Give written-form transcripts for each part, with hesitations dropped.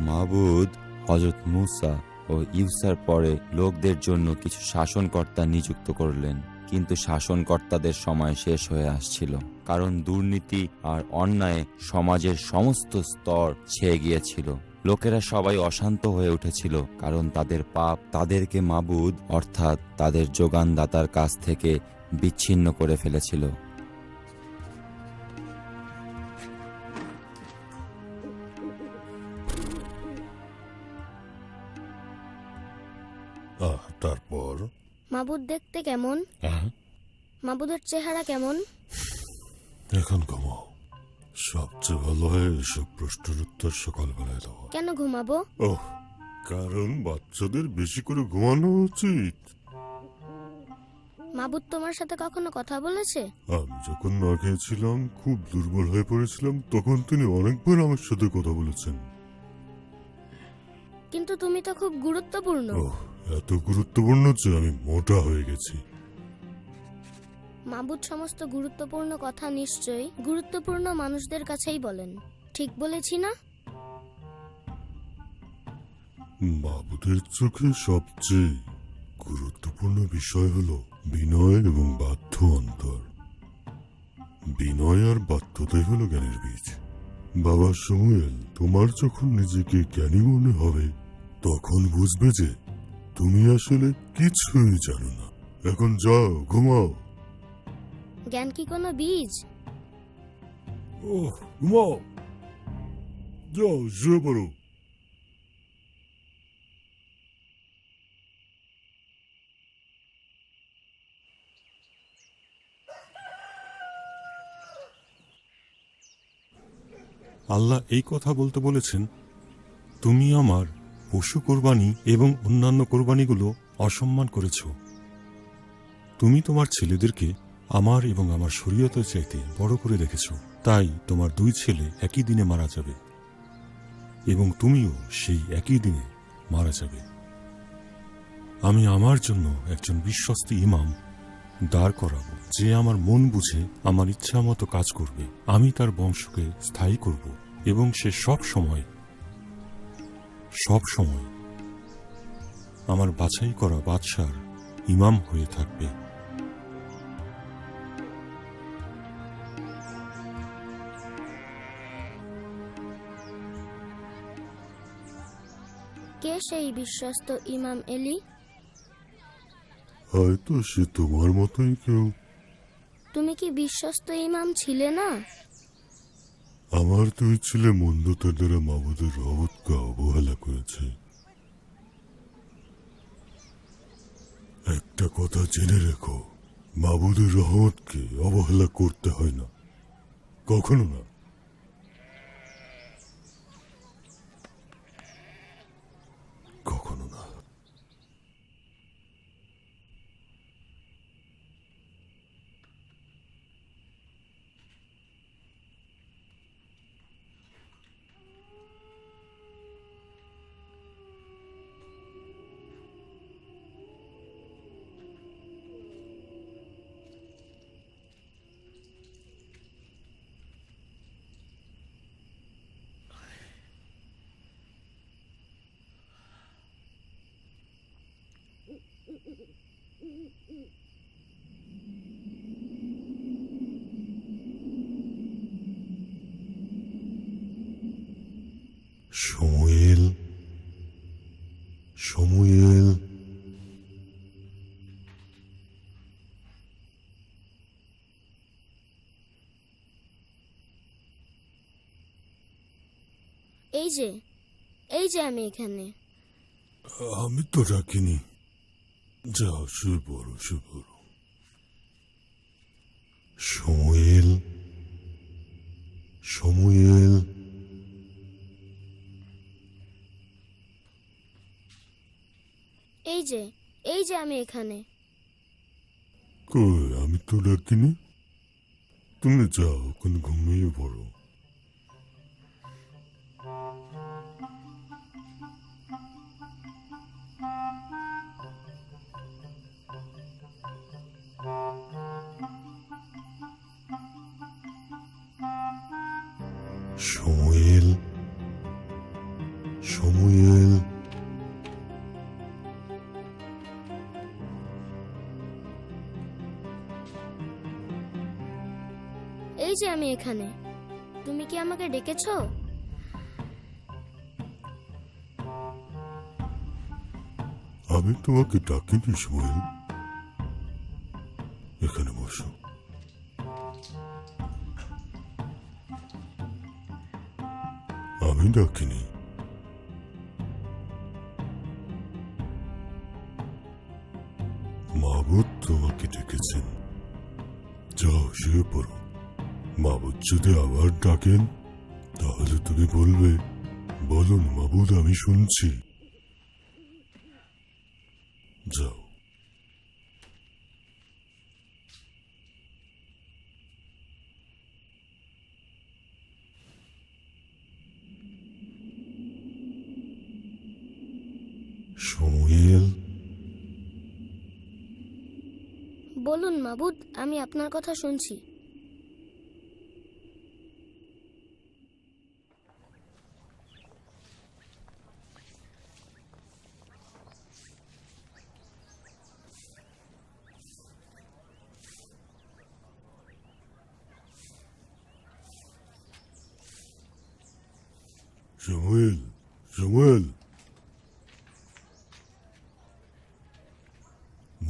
মাবুদ হযরত মূসা ও ইউসার পরে লোকদের জন্য কিছু শাসনকর্তা নিযুক্ত করলেন, কিন্তু শাসনকর্তাদের সময় শেষ হয়ে আসছিল, কারণ দুর্নীতি আর অন্যায় সমাজের সমস্ত স্তর ছেয়ে গিয়েছিল। লোকেরা সবাই অশান্ত হয়ে উঠেছিল, কারণ তাদের পাপ তাদেরকে মাবুদ অর্থাৎ তাদের যোগানদাতার কাছ থেকে বিচ্ছিন্ন করে ফেলেছিল। তারপর মাবুদ দেখতে কেমন? মাবুদের চেহারা কেমন? এখন ঘুমাও। সবচেয়ে ভালো হয় এসব প্রশ্নের উত্তর সকালবেলায় দেওয়া। কেন ঘুমাবো? কারণ বাচ্চাদের বেশি করে ঘুমানো উচিত। মাবুদ তোমার সাথে কখনো কথা বলেছে? আমি যখন না খেয়েছিলাম, খুব দুর্বল হয়ে পড়েছিলাম, তখন তিনি অনেকবার আমার সাথে কথা বলেছেন। কিন্তু তুমি তো খুব গুরুত্বপূর্ণ। এত গুরুত্বপূর্ণ যে আমি মোটা হয়ে গেছি। মাবুদ সমস্ত গুরুত্বপূর্ণ কথা নিশ্চয়ই গুরুত্বপূর্ণ মানুষদের কাছেই বলেন, ঠিক বলেছি না? মাবুদের চোখে সবচেয়ে গুরুত্বপূর্ণ বিষয় হলো বিনয় এবং বাধ্য অন্তর। বিনয় আর বাধ্যতাই হলো জ্ঞানের বীজ। বাবা সমুয়েল, তোমার যখন নিজেকে জ্ঞানী মনে হবে, তখন বুঝবে যে তুমি আসলে কিছুই জানো না। এখন যাও, ঘুমাও। জ্ঞান কি কোনো বীজ? ঘুমাও, যাও, শুয়ে পড়ো। আল্লাহ এই কথা বলতে বলেছেন, তুমি আমার পশু কোরবানি এবং অন্যান্য কোরবানিগুলো অসম্মান করেছ। তুমি তোমার ছেলেদেরকে আমার এবং আমার শরীয়তের চাইতে বড় করে দেখেছ, তাই তোমার 2 ছেলে একই দিনে মারা যাবে এবং তুমিও সেই একই দিনে মারা যাবে। আমি আমার জন্য একজন বিশ্বস্ত ইমাম দাঁড় করাবো, যে আমার মন বুঝে আমার ইচ্ছা মতো কাজ করবে। আমি তার বংশকে স্থায়ী করব এবং সে সব সময় আমার বাছাই করা বাদশার ইমাম হয়ে থাকবে। কে সেই বিশ্বস্ত ইমাম এলি? হয়তো সে তোমার মতোই কেউ। তুমি কি বিশ্বস্ত ইমাম ছিলে না? আমার 2 ছেলে মন্দতার দ্বারা মাবুদের রহমতকে অবহেলা করেছে। একটা কথা জেনে রেখো, মাবুদের রহমতকে অবহেলা করতে হয় না, কখনো না। কখনো না। সমুয়েল, সমুয়েল, এই যে আমি এখানে। আমি তো ডাকিনি। যাও, শুয়ে পড়ো, শুয়ে পড়ো। সমুয়েল, সমুয়েল, এই যে আমি এখানে। কই, আমি তো ডাকিনি। তুমি যাও, ওখানে ঘুমিয়ে পড়ো। সমুয়েল, ওই যে আমি এখানে। তুমি কি আমাকে ডেকেছো? আমি তোমাকে ডাকিনি সময়। এখানে বসো। আমি ডাকিনি। মাবুদ তোমাকে ডেকেছেন। যাও শুয়ে পড়ো। মাবুদ যদি আবার ডাকেন তাহলে তুমি বলবে, বলুন মাবুদ আমি শুনছি। যাও। সমুয়েল, বলুন মাবুদ, আমি আপনার কথা শুনছি। সমুয়েল, সমুয়েল,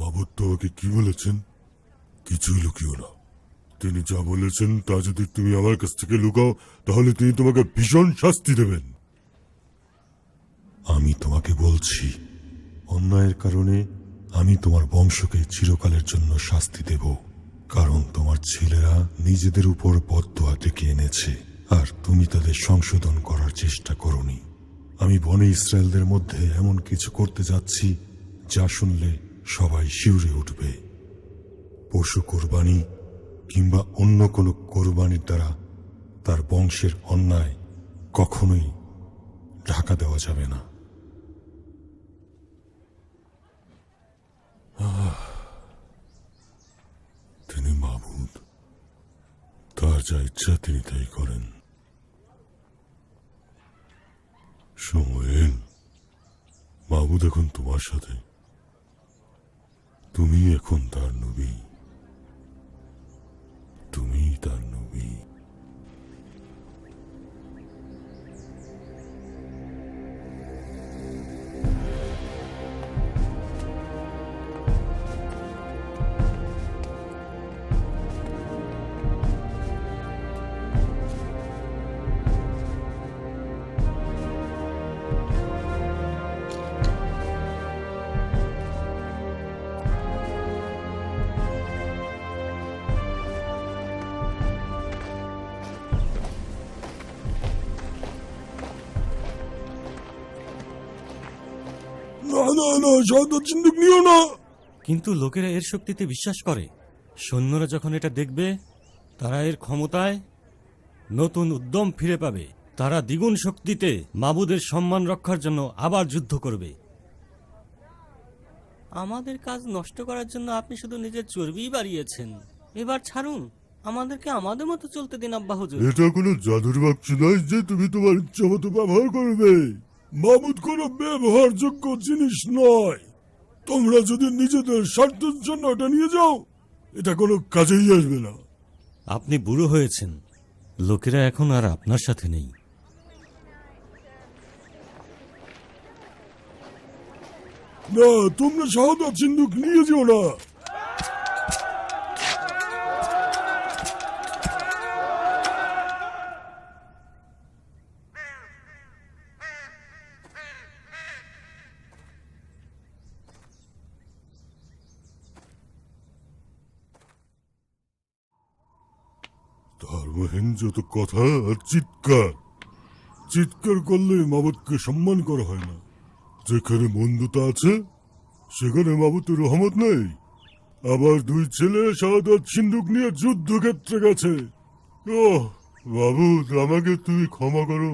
মাবুদ তোমাকে কি বলেছেন? কিছুই লুকিও না। তিনি যা বলেছেন তা যদি তুমি আমার কাছ থেকে লুকাও তাহলে তিনি তোমাকে ভীষণ শাস্তি দেবেন। আমি তোমাকে বলছি, অন্যায়ের কারণে আমি তোমার বংশকে চিরকালের জন্য শাস্তি দেব, কারণ তোমার ছেলেরা নিজেদের উপর বদদোয়া ডেকে এনেছে আর তুমি তাদের সংশোধন করার চেষ্টা করনি। আমি বনে ইসরায়েলদের মধ্যে এমন কিছু করতে যাচ্ছি যা শুনলে সবাই শিউরে উঠবে। পশু কোরবানি কিংবা অন্য কোনো কোরবানির দ্বারা তার বংশের অন্যায় কখনোই ঢাকা দেওয়া যাবে না। তিনি মাবুদ, তার যা ইচ্ছা তিনি তাই করেন। সমুয়েল, মাবুদ এখন তোমার সাথে। তুমি এখন তার নবী। তুমি তার নবী। না না না, শাহাদাত সিন্দুক নিও না। কিন্তু লোকেরা এর শক্তিতে বিশ্বাস করে। সৈন্যরা যখন এটা দেখবে তারা এর ক্ষমতায় নতুন উদ্যম ফিরে পাবে। তারা দ্বিগুণ শক্তিতে মাবুদের সম্মান রক্ষার জন্য আবার যুদ্ধ করবে। আমাদের কাজ নষ্ট করার জন্য আপনি শুধু নিজের চর্বিই বাড়িয়েছেন। এবার ছাড়ুন, আমাদেরকে আমাদের মতো চলতে দিন আব্বা হুজুর। এটা কোনো জাদুর বাক্স নয় যে তুমি তোমার ইচ্ছা মতো ব্যবহার করবে। মাবুদ কোনো ব্যবহারযোগ্য জিনিস নয়। তোমরা যদি নিজেদের স্বার্থের জন্য এটা নিয়ে যাও, এটা কোনো কাজেই আসবে না। আপনি বুড়ো হয়েছেন, লোকেরা এখন আর আপনার সাথে নেই। না, তোমরা শাহাদাত সিন্দুক নিয়ে যেও না। ধর্মহীন যত কথা আর চিৎকার। চিৎকার করলে মাবুদকে সম্মান করা হয় না। যেখানে বন্ধুতা আছে সেখানে মাবুদের রহমত নেই। আবার দুই ছেলে শাহাদাত সিন্দুক নিয়ে যুদ্ধক্ষেত্রে গেছে। ওহ মাবুদ, আমাকে তুমি ক্ষমা করো।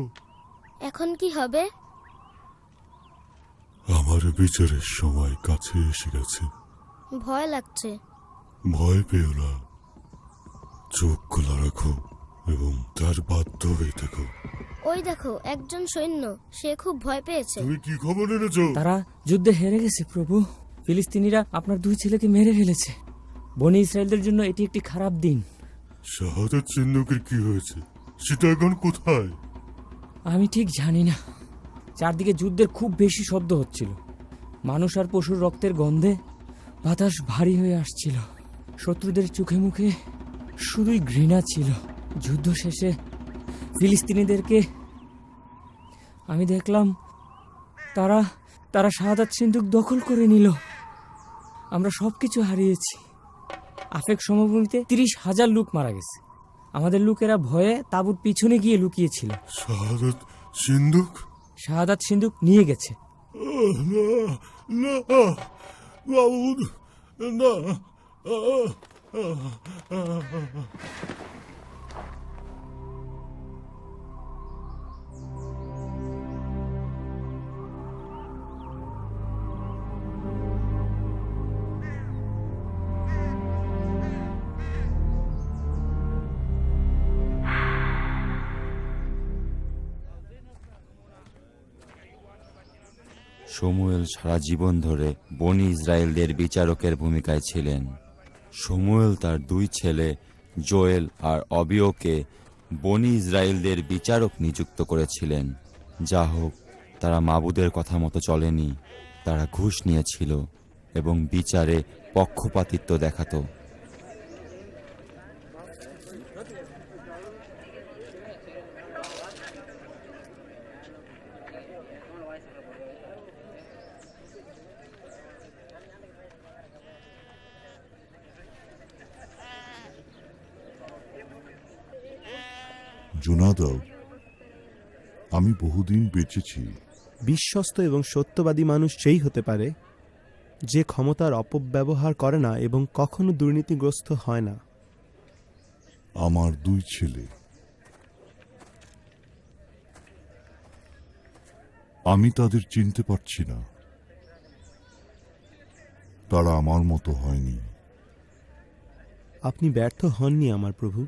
এখন কি হবে? আমার বিচারের সময় কাছে এসে গেছে। ভয় লাগছে। ভয় পেও না, চোখ খোলা রাখো এবং তার বাধ্য হয়ে থাকো। ওই দেখো, একজন সৈন্য, সে খুব ভয় পেয়েছে। তুমি কি খবর এনেছো? তারা যুদ্ধে হেরে গেছে প্রভু। ফিলিস্তিনিরা আপনার দুই ছেলেকে মেরে ফেলেছে। বনি ইসরায়েলদের জন্য এটি একটি খারাপ দিন। শাহাদাত সিন্ধুকের কি হয়েছে? সেটা এখন কোথায়? আমি ঠিক জানি না। চারদিকে যুদ্ধের খুব বেশি শব্দ হচ্ছিল। মানুষ আর পশুর রক্তের গন্ধে বাতাস ভারী হয়ে আসছিল। শত্রুদের চোখে মুখে শুধুই ঘৃণা ছিল। যুদ্ধ শেষে ফিলিস্তিনিদেরকে আমি দেখলাম তারা তারা শাহাদাত সিন্ধুক দখল করে নিল। আমরা সবকিছু হারিয়েছি। আফেক সমভূমিতে 30,000 লোক মারা গেছে। আমাদের লোকেরা ভয়ে তাঁবুর পিছনে গিয়ে লুকিয়েছিল। শাহাদাত সিন্ধুক? শাহাদাত সিন্ধুক নিয়ে গেছে। না, না, মাবুদ, না। শমূয়েল সারা জীবন ধরে বনি ইসরায়েলদের বিচারকের ভূমিকায় ছিলেন। শমূয়েল তার 2 ছেলে জোয়েল আর অবিয়কে বনি ইসরায়েলদের বিচারক নিযুক্ত করেছিলেন। যা হোক, তারা মাবুদের কথা মতো চলেনি। তারা ঘুষ নিয়েছিল এবং বিচারে পক্ষপাতিত্ব দেখাতো। জোনাদাব, আমি বহুদিন বেঁচেছি। বিশ্বস্ত এবং সত্যবাদী মানুষ সেই হতে পারে যে ক্ষমতার অপব্যবহার করে না এবং কখনো দুর্নীতিগ্রস্ত হয় না। আমার 2 ছেলে, আমি তাদের চিনতে পারছি না। তারা আমার মতো হয়নি। আপনি ব্যর্থ হননি আমার প্রভু।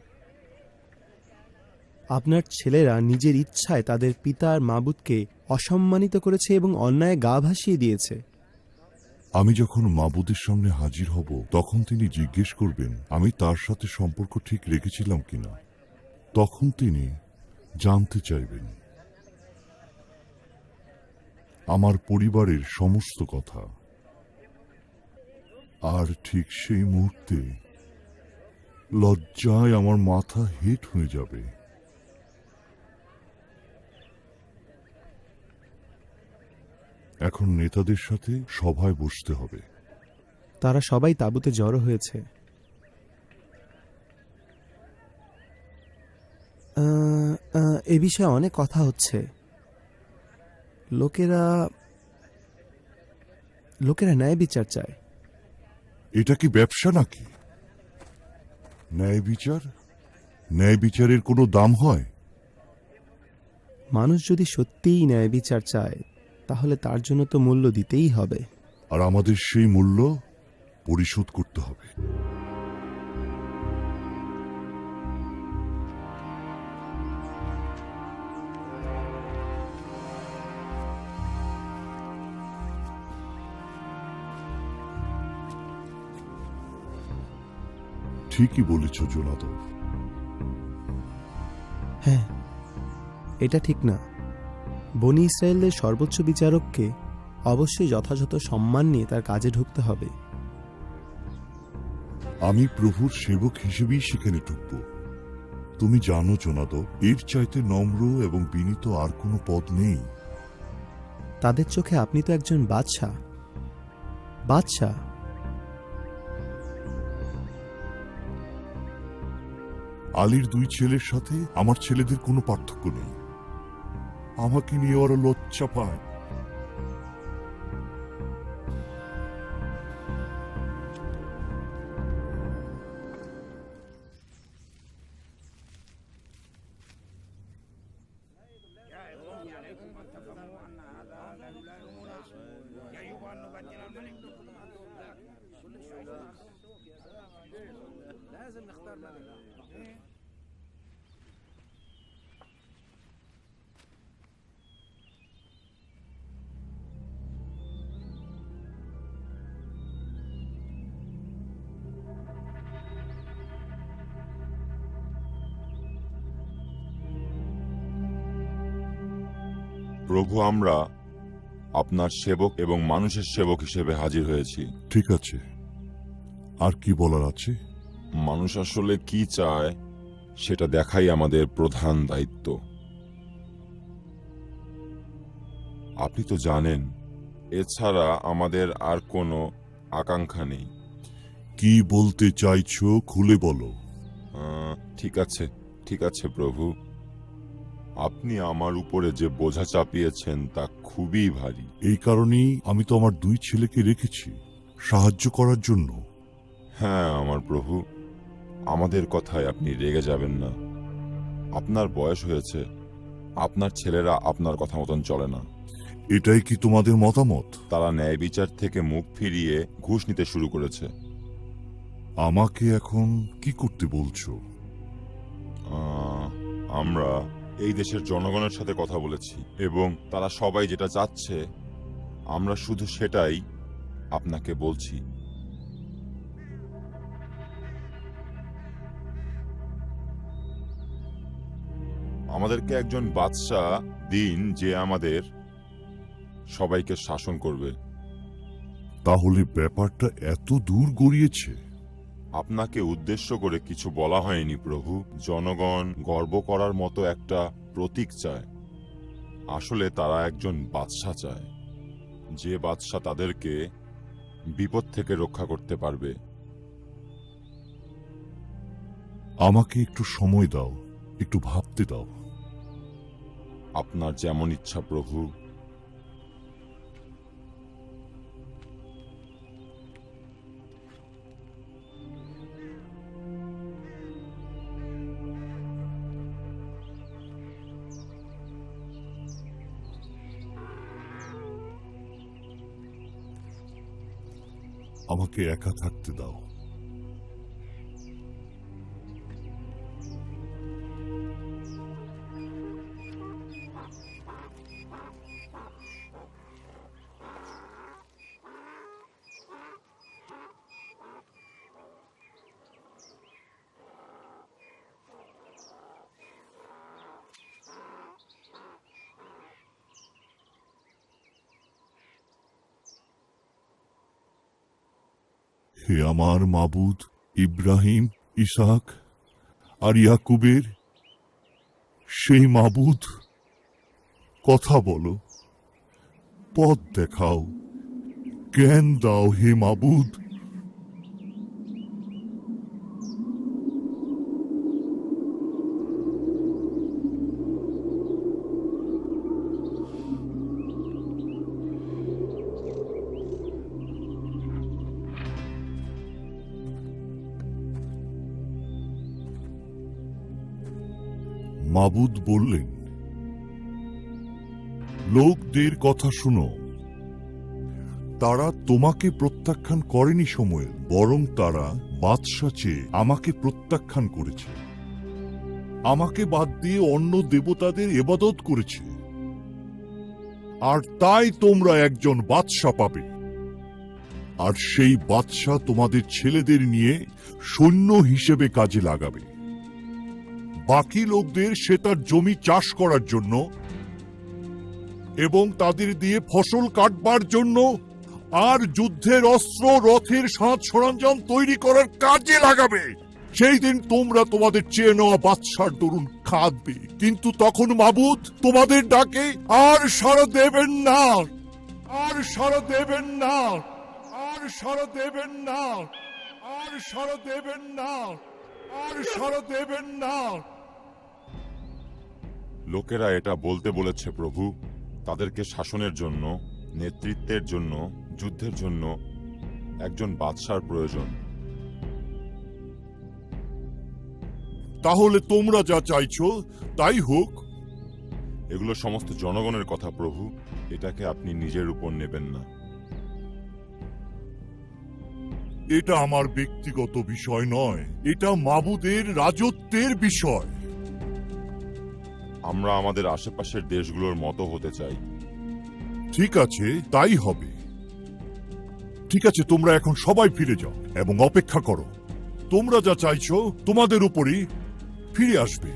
আপনার ছেলেরা নিজের ইচ্ছায় তাদের পিতার মাবুদকে অসম্মানিত করেছে এবং অন্যায় গা ভাসিয়ে দিয়েছে। আমি যখন মাবুদের সামনে হাজির হব, তখন তিনি জিজ্ঞেস করবেন আমি তার সাথে সম্পর্ক ঠিক রেখেছিলাম কিনা। তখন তিনি জানতে চাইবেন আমার পরিবারের সমস্ত কথা। আর ঠিক সেই মুহূর্তে লজ্জায় আমার মাথা হেঁট হয়ে যাবে। এখন নেতাদের সাথে সভায় বসতে হবে। তারা সবাই তাঁবুতে জড়ো হয়েছে। এ বিষয়ে অনেক কথা হচ্ছে। লোকেরা ন্যায় বিচার চায়। এটা কি ব্যবসা নাকি? ন্যায় বিচার? ন্যায় বিচারের কোনো দাম হয়? মানুষ যদি সত্যিই ন্যায় বিচার চায় তাহলে তার জন্য তো মূল্য দিতেই হবে। আর আমাদের সেই মূল্য পরিশোধ করতে হবে। ঠিকই বলেছ জোনাদব। হ্যাঁ, এটা ঠিক না। বনি ইসরায়েলের সর্বোচ্চ বিচারককে অবশ্যই যথাযথ সম্মান নিয়ে তার কাজে ঢুকতে হবে। আমি প্রভুর সেবক হিসেবেই সেখানে ঢুকব। তুমি জানো জোনাদব, এর চাইতে নম্র এবং বিনীত আর কোনো পদ নেই। তাদের চোখে আপনি তো একজন বাদশাহ। বাদশাহ? আলীর 2 ছেলের সাথে আমার ছেলেদের কোনো পার্থক্য নেই। আমাকে নিয়ে ওরা লজ্জা পায়। প্রভু, আমরা আপনার সেবক এবং মানুষের সেবক হিসেবে হাজির হয়েছি। ঠিক আছে, আর কি বলার আছে? মানুষ আসলে কি চায় সেটা দেখাই আমাদের প্রধান দায়িত্ব। আপনি তো জানেন, এছাড়া আমাদের আর কোনো আকাঙ্ক্ষা নেই। কি বলতে চাইছো খুলে বলো। ঠিক আছে, ঠিক আছে প্রভু। আপনি আমার উপরে যে বোঝা চাপিয়েছেন তা খুবই ভারী। এই কারণেই আমি তো আমার 2 ছেলেকে রেখেছি সাহায্য করার জন্য। হ্যাঁ আমার প্রভু, আমাদের কথায় আপনি রেগে যাবেন না। আপনার বয়স হয়েছে, আপনার ছেলেরা আপনার কথা মতন চলে না। এটাই কি তোমাদের মতামত? তারা ন্যায় বিচার থেকে মুখ ফিরিয়ে ঘুষ নিতে শুরু করেছে। আমাকে এখন কি করতে বলছো? আমরা এই দেশের জনগণের সাথে কথা বলেছি এবং তারা সবাই যেটা চাচ্ছে আমরা শুধু সেটাই আপনাকে বলছি। আমাদেরকে একজন বাদশাহ দিন যে আমাদের সবাইকে শাসন করবে। তাহলে ব্যাপারটা এত দূর গড়িয়েছে? আপনাকে উদ্দেশ্য করে কিছু বলা হয়নি প্রভু। জনগণ গর্ব করার মতো একটা প্রতীক চায়। আসলে তারা একজন বাদশাহ চায়, যে বাদশাহ তাদেরকে বিপদ থেকে রক্ষা করতে পারবে। আমাকে একটু সময় দাও, একটু ভাবতে দাও। আপনার যেমন ইচ্ছা প্রভু। আমাকে একা থাকতে দাও। হে আমার মাবুদ, ইব্রাহিম, ইসাক আর ইয়াকুবের সেই মাবুদ, কথা বলো, পথ দেখাও, জ্ঞান দাও হে মাবুদ। মাবুদ বললেন, লোকদের কথা শুনো। তারা তোমাকে প্রত্যাখ্যান করেনি সমুয়েল, বরং তারা বাদশা চেয়ে আমাকে প্রত্যাখ্যান করেছে। আমাকে বাদ দিয়ে অন্য দেবতাদের ইবাদত করেছে। আর তাই তোমরা একজন বাদশা পাবে। আর সেই বাদশা তোমাদের ছেলেদের নিয়ে সৈন্য হিসেবে কাজে লাগাবে। বাকি লোকদের সে তার জমি চাষ করার জন্য এবং তাদের দিয়ে ফসল কাটবার জন্য আর যুদ্ধের অস্ত্র, রথের সাজ সরঞ্জাম তৈরি করার কাজে লাগাবে। সেই দিন তোমরা তোমাদের চেয়ে নেওয়া বাদশার দরুন খাদবে, কিন্তু তখন মাবুদ তোমাদের ডাকে আর সাড়া দেবেন না, আর সাড়া দেবেন না, আর সাড়া দেবেন না, আর সাড়া দেবেন না, আর সাড়া দেবেন না। লোকেরা এটা বলতে বলেছে প্রভু, তাদেরকে শাসনের জন্য, নেতৃত্বের জন্য, যুদ্ধের জন্য একজন বাদশার প্রয়োজন। তাহলে তোমরা যা চাইছো তাই হোক। এগুলো সমস্ত জনগণের কথা প্রভু, এটাকে আপনি নিজের উপর নেবেন না। এটা আমার ব্যক্তিগত বিষয় নয়, এটা মাবুদের রাজত্বের বিষয়। আমরা আমাদের আশেপাশের দেশগুলোর মতো হতে চাই। ঠিক আছে, তাই হবে। ঠিক আছে, তোমরা এখন সবাই ফিরে যাও এবং অপেক্ষা করো। তোমরা যা চাইছো তোমাদের উপরই ফিরে আসবে।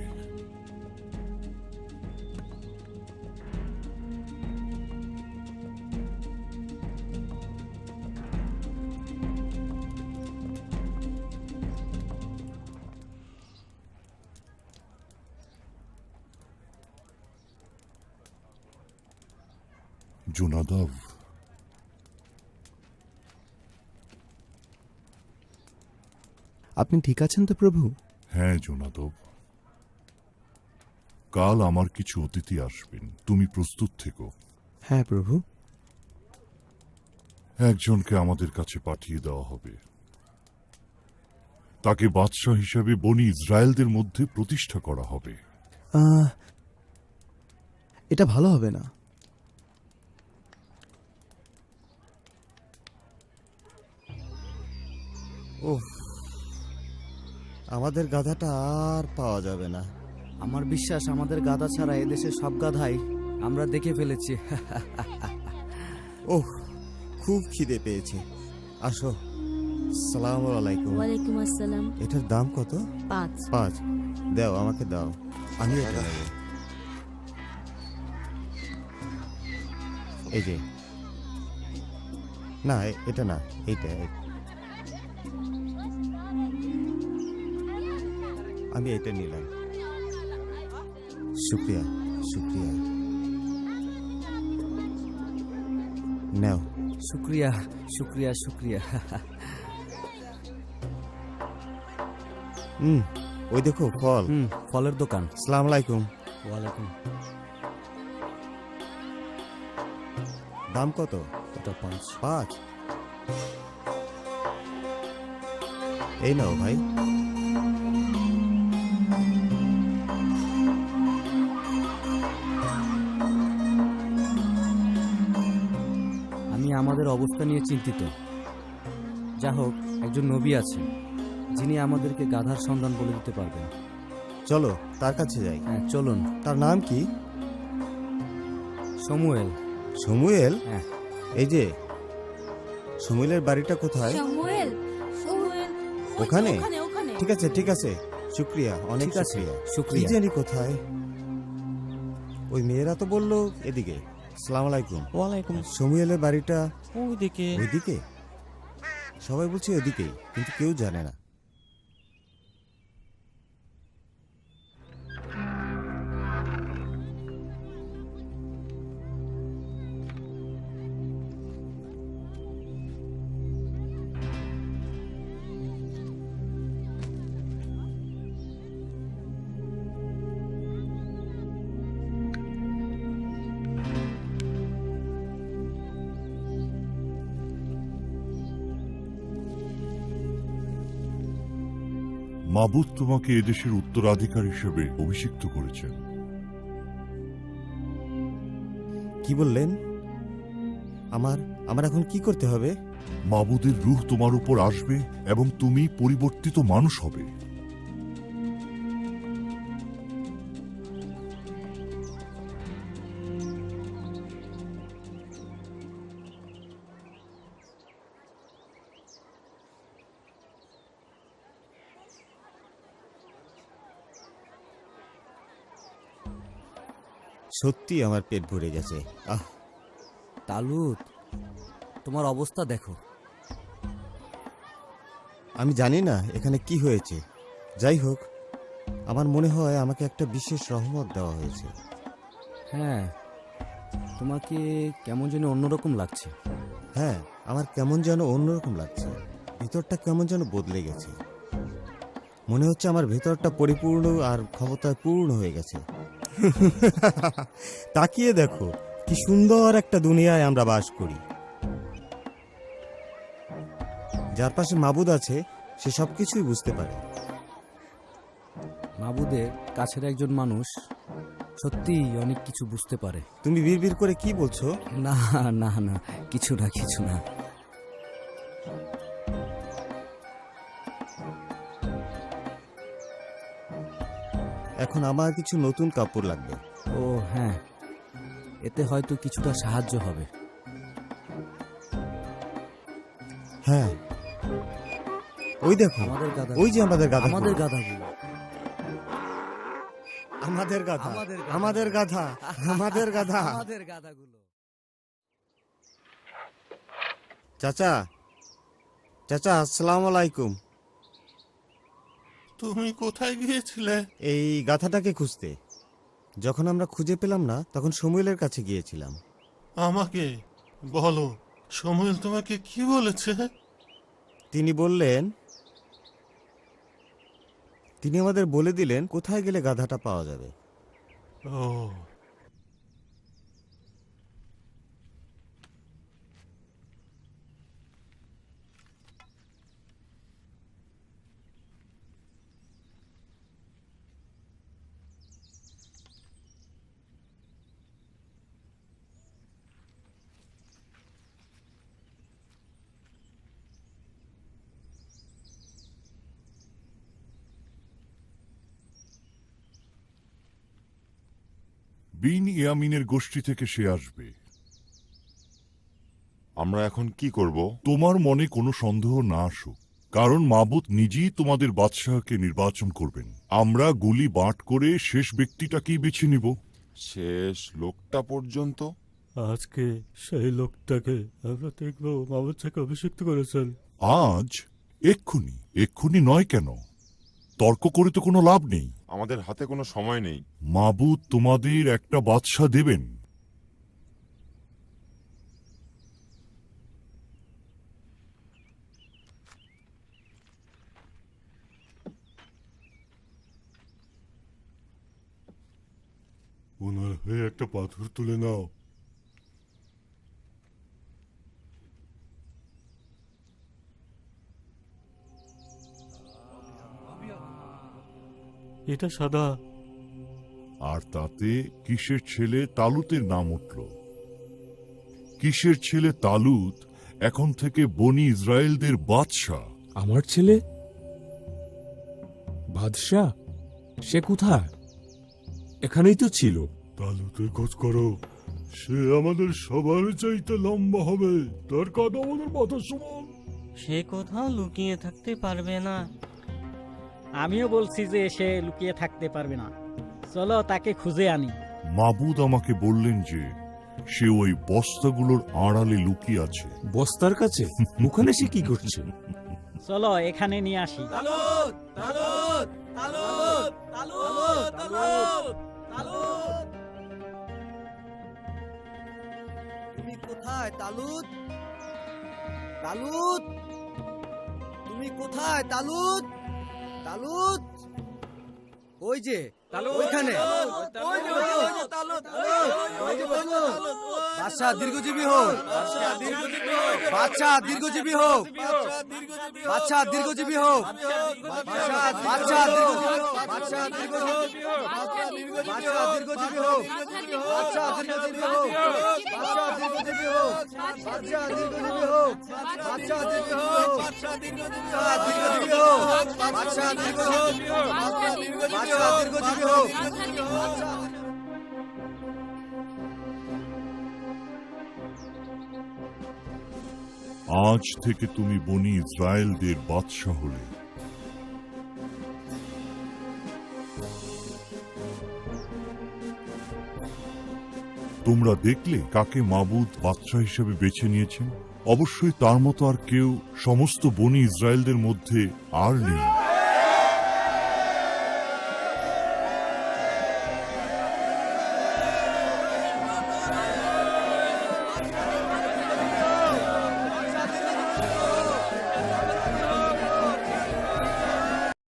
জোনাদাব, আপনি ঠিক আছেন তো প্রভু? হ্যাঁ জোনাদব, কাল আমার কিছু অতিথি আসবেন, তুমি প্রস্তুত থেকো। হ্যাঁ প্রভু। একজনকে আমাদের কাছে পাঠিয়ে দেওয়া হবে, তাকে বাদশাহ হিসেবে বনি ইসরায়েলদের মধ্যে প্রতিষ্ঠা করা হবে। এটা ভালো হবে না। আমাদের গাধাটা আর পাওয়া যাবে না। আমার বিশ্বাস আমাদের গাধা ছাড়া এদেশের সব গাধাই আমরা দেখে ফেলেছি। ওহ, খুব খিদে পেয়েছে। আসো। সালাম আলাইকুম। ওয়ালাইকুম আসসালাম। এটার দাম কত? 5। 5। দাও, আমাকে দাও, আমি এটা নেব। এই যে, না এটা না, এইটা। আমি এটা নিলাম। শুক্রিয়া, শুক্রিয়া। নাও। শুক্রিয়া, শুক্রিয়া, শুক্রিয়া। ওই দেখো ফল। ফলের দোকান। সালাম আলাইকুম। ওয়ালাইকুম। দাম কত? এটা 5। 5। এই নাও ভাই। আমি আমাদের অবস্থা নিয়ে চিন্তিত। যা হোক, একজন নবী আছে যিনি আমাদেরকে গাধার সন্ধান বলে দিতে পারবেন। চলো তার কাছে যাই। হ্যাঁ চলুন। তার নাম কি? সমুয়েল। সমুয়েল? হ্যাঁ। এই যে, সমুয়েলের বাড়িটা কোথায়? সামুয়েল, সামুয়েল ওখানে? ওখানে। ঠিক আছে, ঠিক আছে। শুক্রিয়া, অনেক ঠিক আছে, শুক্রিয়া। কি শুক্রিয়া। জানি কোথায়। ওই মেয়েরা তো বললো এদিকে। সালাম আলাইকুম। ওয়ালাইকুম। সমুয়েলের বাড়িটা ওইদিকে। ওইদিকে? সবাই বলছে ওইদিকেই, কিন্তু কেউ জানে না। মাবুদ তোমাকে এদেশের উত্তরাধিকার হিসেবে অভিষিক্ত করেছেন। কি বললেন? আমার এখন কি করতে হবে? মাবুদের রূহ তোমার উপর আসবে এবং তুমি পরিবর্তিত মানুষ হবে। সত্যি আমার পেট ভরে গেছে। তালুত, তোমার অবস্থা দেখো। আমি জানি না এখানে কি হয়েছে। যাই হোক, আমার মনে হয় আমাকে একটা বিশেষ রহমত দেওয়া হয়েছে। হ্যাঁ, তোমাকে কেমন যেন অন্যরকম লাগছে। হ্যাঁ, আমার কেমন যেন অন্যরকম লাগছে। ভিতরটা কেমন যেন বদলে গেছে। মনে হচ্ছে আমার ভেতরটা পরিপূর্ণ আর ক্ষমতায় পূর্ণ হয়ে গেছে। তাকিয়ে দেখো, কি সুন্দর একটা দুনিয়ায় আমরা বাস করি। যার পাশে মাবুদ আছে, সে সবকিছুই বুঝতে পারে। মাবুদের কাছের একজন মানুষ সত্যিই অনেক কিছু বুঝতে পারে। তুমি বিড়বিড় করে কি বলছো? না না না, কিছু না, কিছু না। এখন আমার কিছু নতুন কাপড় লাগবে। ও হ্যাঁ, এতে হয়তো কিছুটা সাহায্য হবে। হ্যাঁ, ওই দেখো, আমাদের গাধা, ওই যে আমাদের গাধা। আমাদের গাধাগুলো। আমাদের গাধা, আমাদের গাধা। আমাদের গাধা, আমাদের গাধা। আমাদের গাধাগুলো। চাচা, চাচা, আসসালামু আলাইকুম। তুমি কোথায় গিয়েছিলে? এই গাধাটাকে খুঁজতে। যখন আমরা খুঁজে পেলাম না, তখন সমুয়েলের কাছে গিয়েছিলাম। আমাকে বলো, সময়েল তোমাকে কি বলেছে? তিনি বললেন, তিনি আমাদের বলে দিলেন কোথায় গেলে গাধাটা পাওয়া যাবে। ও, বিন ইয়ামিনের গোষ্ঠী থেকে সে আসবে। আমরা এখন কি করব? তোমার মনে কোনো সন্দেহ না আসুক, কারণ মাবুদ নিজেই তোমাদের বাদশাহকে নির্বাচন করবেন। আমরা গুলি বাঁট করে শেষ ব্যক্তিটাকেই বেছে নিব। শেষ লোকটা পর্যন্ত? আজকে সেই লোকটাকে আমরা দেখবো মাবুদ থেকে অভিষিক্ত করেছেন। আজ? এক্ষুনি নয় কেন? তর্ক করে তো কোনো লাভ নেই। আমাদের হাতে কোনো সময় নেই। মাবুদ তোমাদের একটা বাদশা দেবেন। ওনার হয়ে একটা পাথর তুলে নাও। এটা সাদা। আর তাতে কিসের ছেলে তালুতের নাম উঠল। কিসের ছেলে তালুত এখন থেকে বনি ইসরায়েলদের বাদশা। আমার ছেলে বাদশাহ? সে কোথায়? এখানেই তো ছিল। তালুতের খোঁজ করো, সে আমাদের সবার চাইতে লম্বা হবে, তার কাঁধ আমাদের মাথার সমান। সে কোথাও লুকিয়ে থাকতে পারবে না। আমিও বলছি যে সে লুকিয়ে থাকতে পারবে না, চলো তাকে খুঁজে আনি। মাবুদ আমাকে বললেন যে সে ওই বস্তাগুলোর আড়ালে লুকিয়ে আছে। বস্তার কাছে? ওখানে সে কি করছে? চলো এখানে নিয়ে আসি। তুমি কোথায় তালুত? তালুত, তুমি কোথায় তালুত? তালুত, ওই যে ওইখানে। বাদশা দীর্ঘজীবী হোক, বাদশা দীর্ঘজীবী হোক, বাদশা দীর্ঘজীবী হোক, বাদশা দীর্ঘজীবী হোক, বাদশা দীর্ঘজীবী হোক, বাদশা দীর্ঘজীবী হোক, বাদশা দীর্ঘজীবী হোক, বাদশা দীর্ঘজীবী হোক, বাদশা দীর্ঘজীবী হোক, বাদশা দীর্ঘজীবী হোক, বাদশা দীর্ঘজীবী হোক, বাদশা দীর্ঘজীবী হোক, বাদশা দীর্ঘজীবী হোক। আজ থেকে তুমি বনি ইসরায়েলদের বাদশা হলে। তোমরা দেখলে কাকে মাবুদ বাদশা হিসেবে বেছে নিয়েছেন। অবশ্যই তার মতো আর কেউ সমস্ত বনি ইসরায়েলদের মধ্যে আর নেই।